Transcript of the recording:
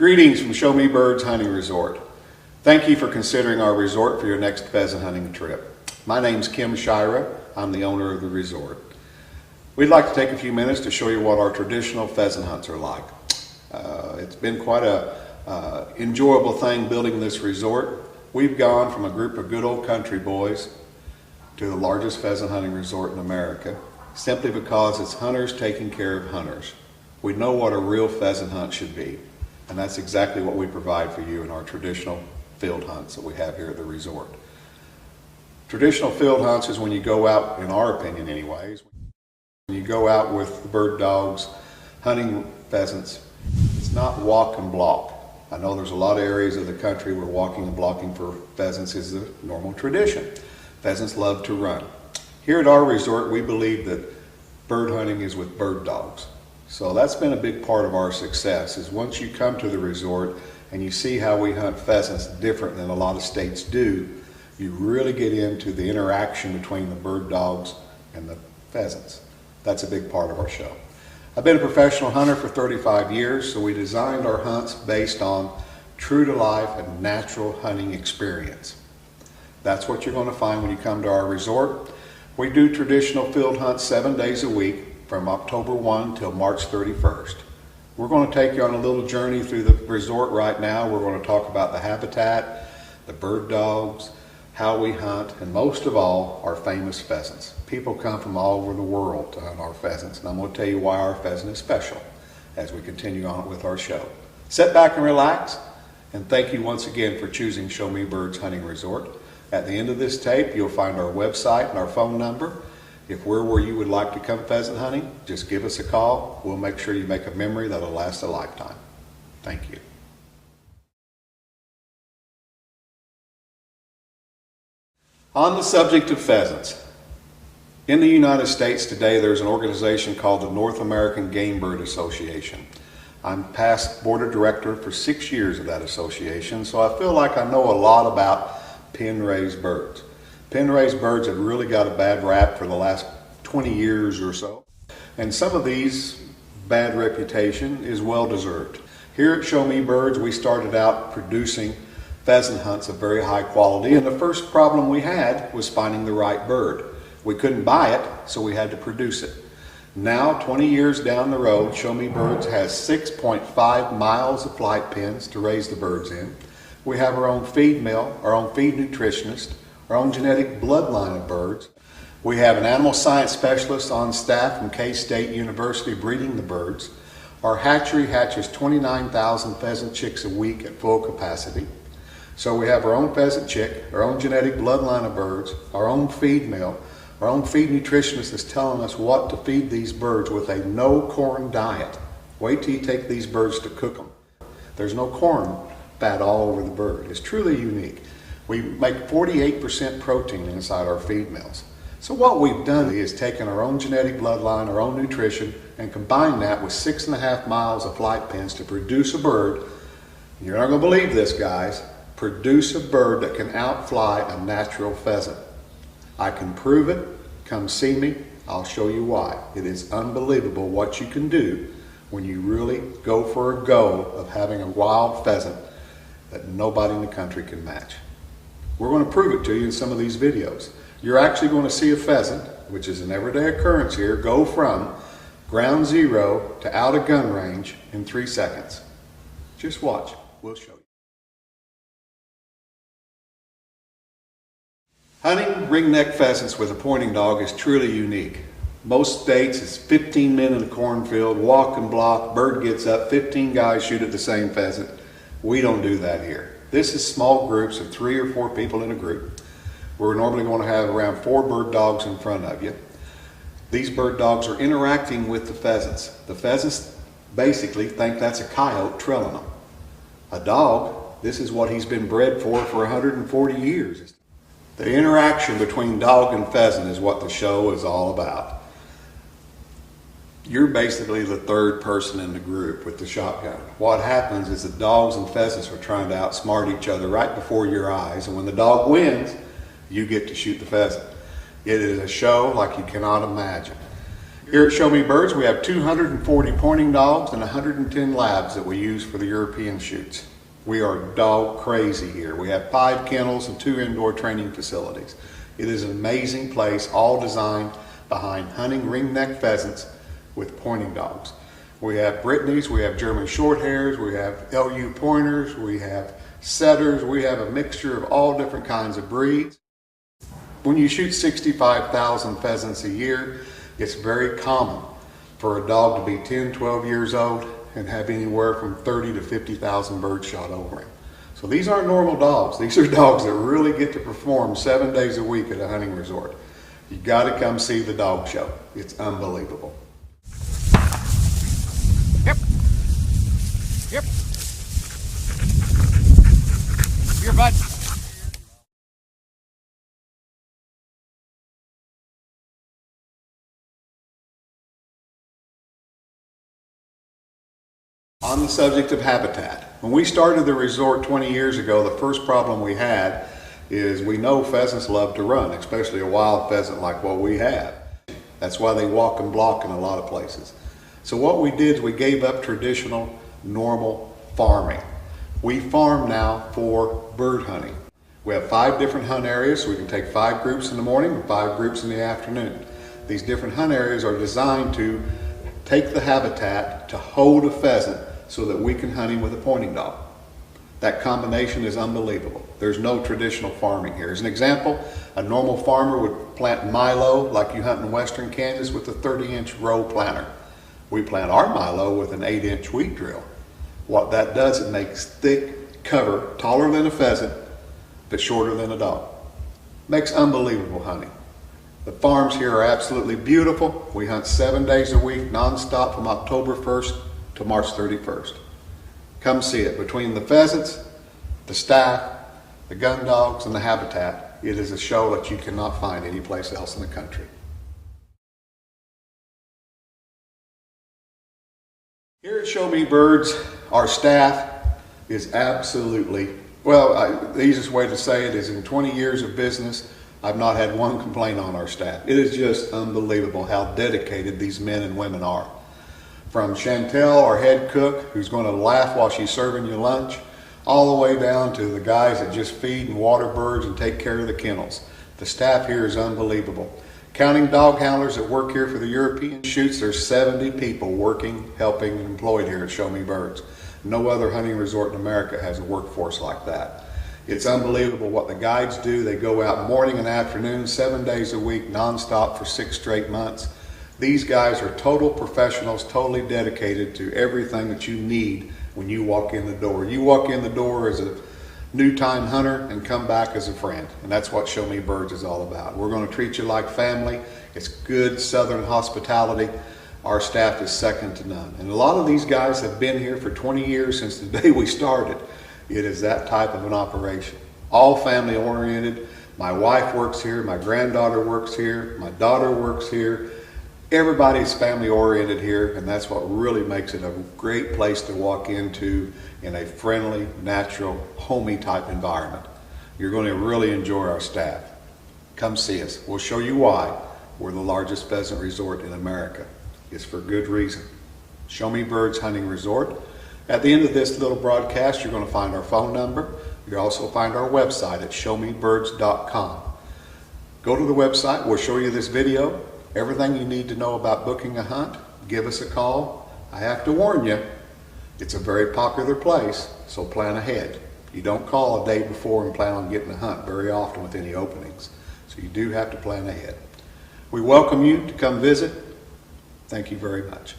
Greetings from Show Me Birds Hunting Resort. Thank you for considering our resort for your next pheasant hunting trip. My name's Kim Shira. I'm the owner of the resort. We'd like to take a few minutes to show you what our traditional pheasant hunts are like. It's been quite a enjoyable thing building this resort. We've gone from a group of good old country boys to the largest pheasant hunting resort in America, simply because it's hunters taking care of hunters. We know what a real pheasant hunt should be, and that's exactly what we provide for you in our traditional field hunts that we have here at the resort. Traditional field hunts is when you go out, in our opinion anyways, when you go out with the bird dogs hunting pheasants. It's not walk and block. I know there's a lot of areas of the country where walking and blocking for pheasants is the normal tradition. Pheasants love to run. Here at our resort, we believe that bird hunting is with bird dogs. So that's been a big part of our success, is once you come to the resort and you see how we hunt pheasants different than a lot of states do, you really get into the interaction between the bird dogs and the pheasants. That's a big part of our show. I've been a professional hunter for 35 years, so we designed our hunts based on true to life and natural hunting experience. That's what you're going to find when you come to our resort. We do traditional field hunts 7 days a week from October 1 till March 31st. We're going to take you on a little journey through the resort right now. We're going to talk about the habitat, the bird dogs, how we hunt, and most of all, our famous pheasants. People come from all over the world to hunt our pheasants, and I'm going to tell you why our pheasant is special as we continue on with our show. Sit back and relax, and thank you once again for choosing Show Me Birds Hunting Resort. At the end of this tape, you'll find our website and our phone number. If we're where you would like to come pheasant hunting, just give us a call. We'll make sure you make a memory that'll last a lifetime. Thank you. On the subject of pheasants, in the United States today there's an organization called the North American Game Bird Association. I'm past board of director for 6 years of that association, so I feel like I know a lot about pen-raised birds. Pen-raised birds have really got a bad rap for the last 20 years or so, and some of these bad reputation is well deserved. Here at Show Me Birds, we started out producing pheasant hunts of very high quality, and the first problem we had was finding the right bird. We couldn't buy it, so we had to produce it. Now, 20 years down the road, Show Me Birds has 6.5 miles of flight pens to raise the birds in. We have our own feed mill, our own feed nutritionist, our own genetic bloodline of birds. We have an animal science specialist on staff from K-State University breeding the birds. Our hatchery hatches 29,000 pheasant chicks a week at full capacity. So we have our own pheasant chick, our own genetic bloodline of birds, our own feed mill, our own feed nutritionist is telling us what to feed these birds with a no corn diet. Wait till you take these birds to cook them. There's no corn fat all over the bird. It's truly unique. We make 48% protein inside our feed mills. So what we've done is taken our own genetic bloodline, our own nutrition, and combined that with 6.5 miles of flight pens to produce a bird. You're not going to believe this, guys. Produce a bird that can outfly a natural pheasant. I can prove it. Come see me. I'll show you why. It is unbelievable what you can do when you really go for a go of having a wild pheasant that nobody in the country can match. We're going to prove it to you in some of these videos. You're actually going to see a pheasant, which is an everyday occurrence here, go from ground zero to out of gun range in 3 seconds. Just watch. We'll show you. Hunting ringneck pheasants with a pointing dog is truly unique. Most states it's 15 men in a cornfield, walk and block, bird gets up, 15 guys shoot at the same pheasant. We don't do that here. This is small groups of 3 or 4 people in a group. We're normally going to have around 4 bird dogs in front of you. These bird dogs are interacting with the pheasants. The pheasants basically think that's a coyote trailing them. A dog, this is what he's been bred for 140 years. The interaction between dog and pheasant is what the show is all about. You're basically the third person in the group with the shotgun. What happens is the dogs and pheasants are trying to outsmart each other right before your eyes, and when the dog wins, you get to shoot the pheasant. It is a show like you cannot imagine. Here at Show Me Birds, we have 240 pointing dogs and 110 labs that we use for the European shoots. We are dog crazy here. We have 5 kennels and 2 indoor training facilities. It is an amazing place, all designed behind hunting ringneck pheasants with pointing dogs. We have Brittany's, we have German Shorthairs, we have LU Pointers, we have Setters, we have a mixture of all different kinds of breeds. When you shoot 65,000 pheasants a year, it's very common for a dog to be 10, 12 years old and have anywhere from 30 to 50,000 birds shot over him. So these aren't normal dogs. These are dogs that really get to perform 7 days a week at a hunting resort. You got to come see the dog show. It's unbelievable. Yep. Yep. Here, bud. On the subject of habitat, when we started the resort 20 years ago, the first problem we had is we know pheasants love to run, especially a wild pheasant like what we have. That's why they walk and block in a lot of places. So what we did is we gave up traditional, normal farming. We farm now for bird hunting. We have 5 different hunt areas, so we can take 5 groups in the morning and 5 groups in the afternoon. These different hunt areas are designed to take the habitat to hold a pheasant so that we can hunt him with a pointing dog. That combination is unbelievable. There's no traditional farming here. As an example, a normal farmer would plant milo like you hunt in western Kansas with a 30-inch row planter. We plant our milo with an 8-inch wheat drill. What that does, it makes thick cover, taller than a pheasant, but shorter than a dog. Makes unbelievable hunting. The farms here are absolutely beautiful. We hunt 7 days a week, nonstop from October 1st to March 31st. Come see it. Between the pheasants, the staff, the gun dogs, and the habitat, it is a show that you cannot find anyplace else in the country. Here at Show Me Birds, our staff is absolutely, well, the easiest way to say it is in 20 years of business, I've not had one complaint on our staff. It is just unbelievable how dedicated these men and women are. From Chantel, our head cook, who's going to laugh while she's serving you lunch, all the way down to the guys that just feed and water birds and take care of the kennels. The staff here is unbelievable. Counting dog handlers that work here for the European shoots, there's 70 people working, helping, and employed here at Show Me Birds. No other hunting resort in America has a workforce like that. It's unbelievable what the guides do. They go out morning and afternoon, 7 days a week, nonstop for 6 straight months. These guys are total professionals, totally dedicated to everything that you need when you walk in the door. You walk in the door as a new time hunter and come back as a friend. And that's what Show Me Birds is all about. We're going to treat you like family. It's good Southern hospitality. Our staff is second to none. And a lot of these guys have been here for 20 years since the day we started. It is that type of an operation. All family oriented. My wife works here, my granddaughter works here, my daughter works here. Everybody's family oriented here, and that's what really makes it a great place to walk into in a friendly, natural, homey type environment. You're going to really enjoy our staff. Come see us. We'll show you why we're the largest pheasant resort in America. It's for good reason. Show Me Birds Hunting Resort. At the end of this little broadcast, you're going to find our phone number. You'll also find our website at showmebirds.com. Go to the website. We'll show you this video. Everything you need to know about booking a hunt, give us a call. I have to warn you, it's a very popular place, so plan ahead. You don't call a day before and plan on getting a hunt very often with any openings. So you do have to plan ahead. We welcome you to come visit. Thank you very much.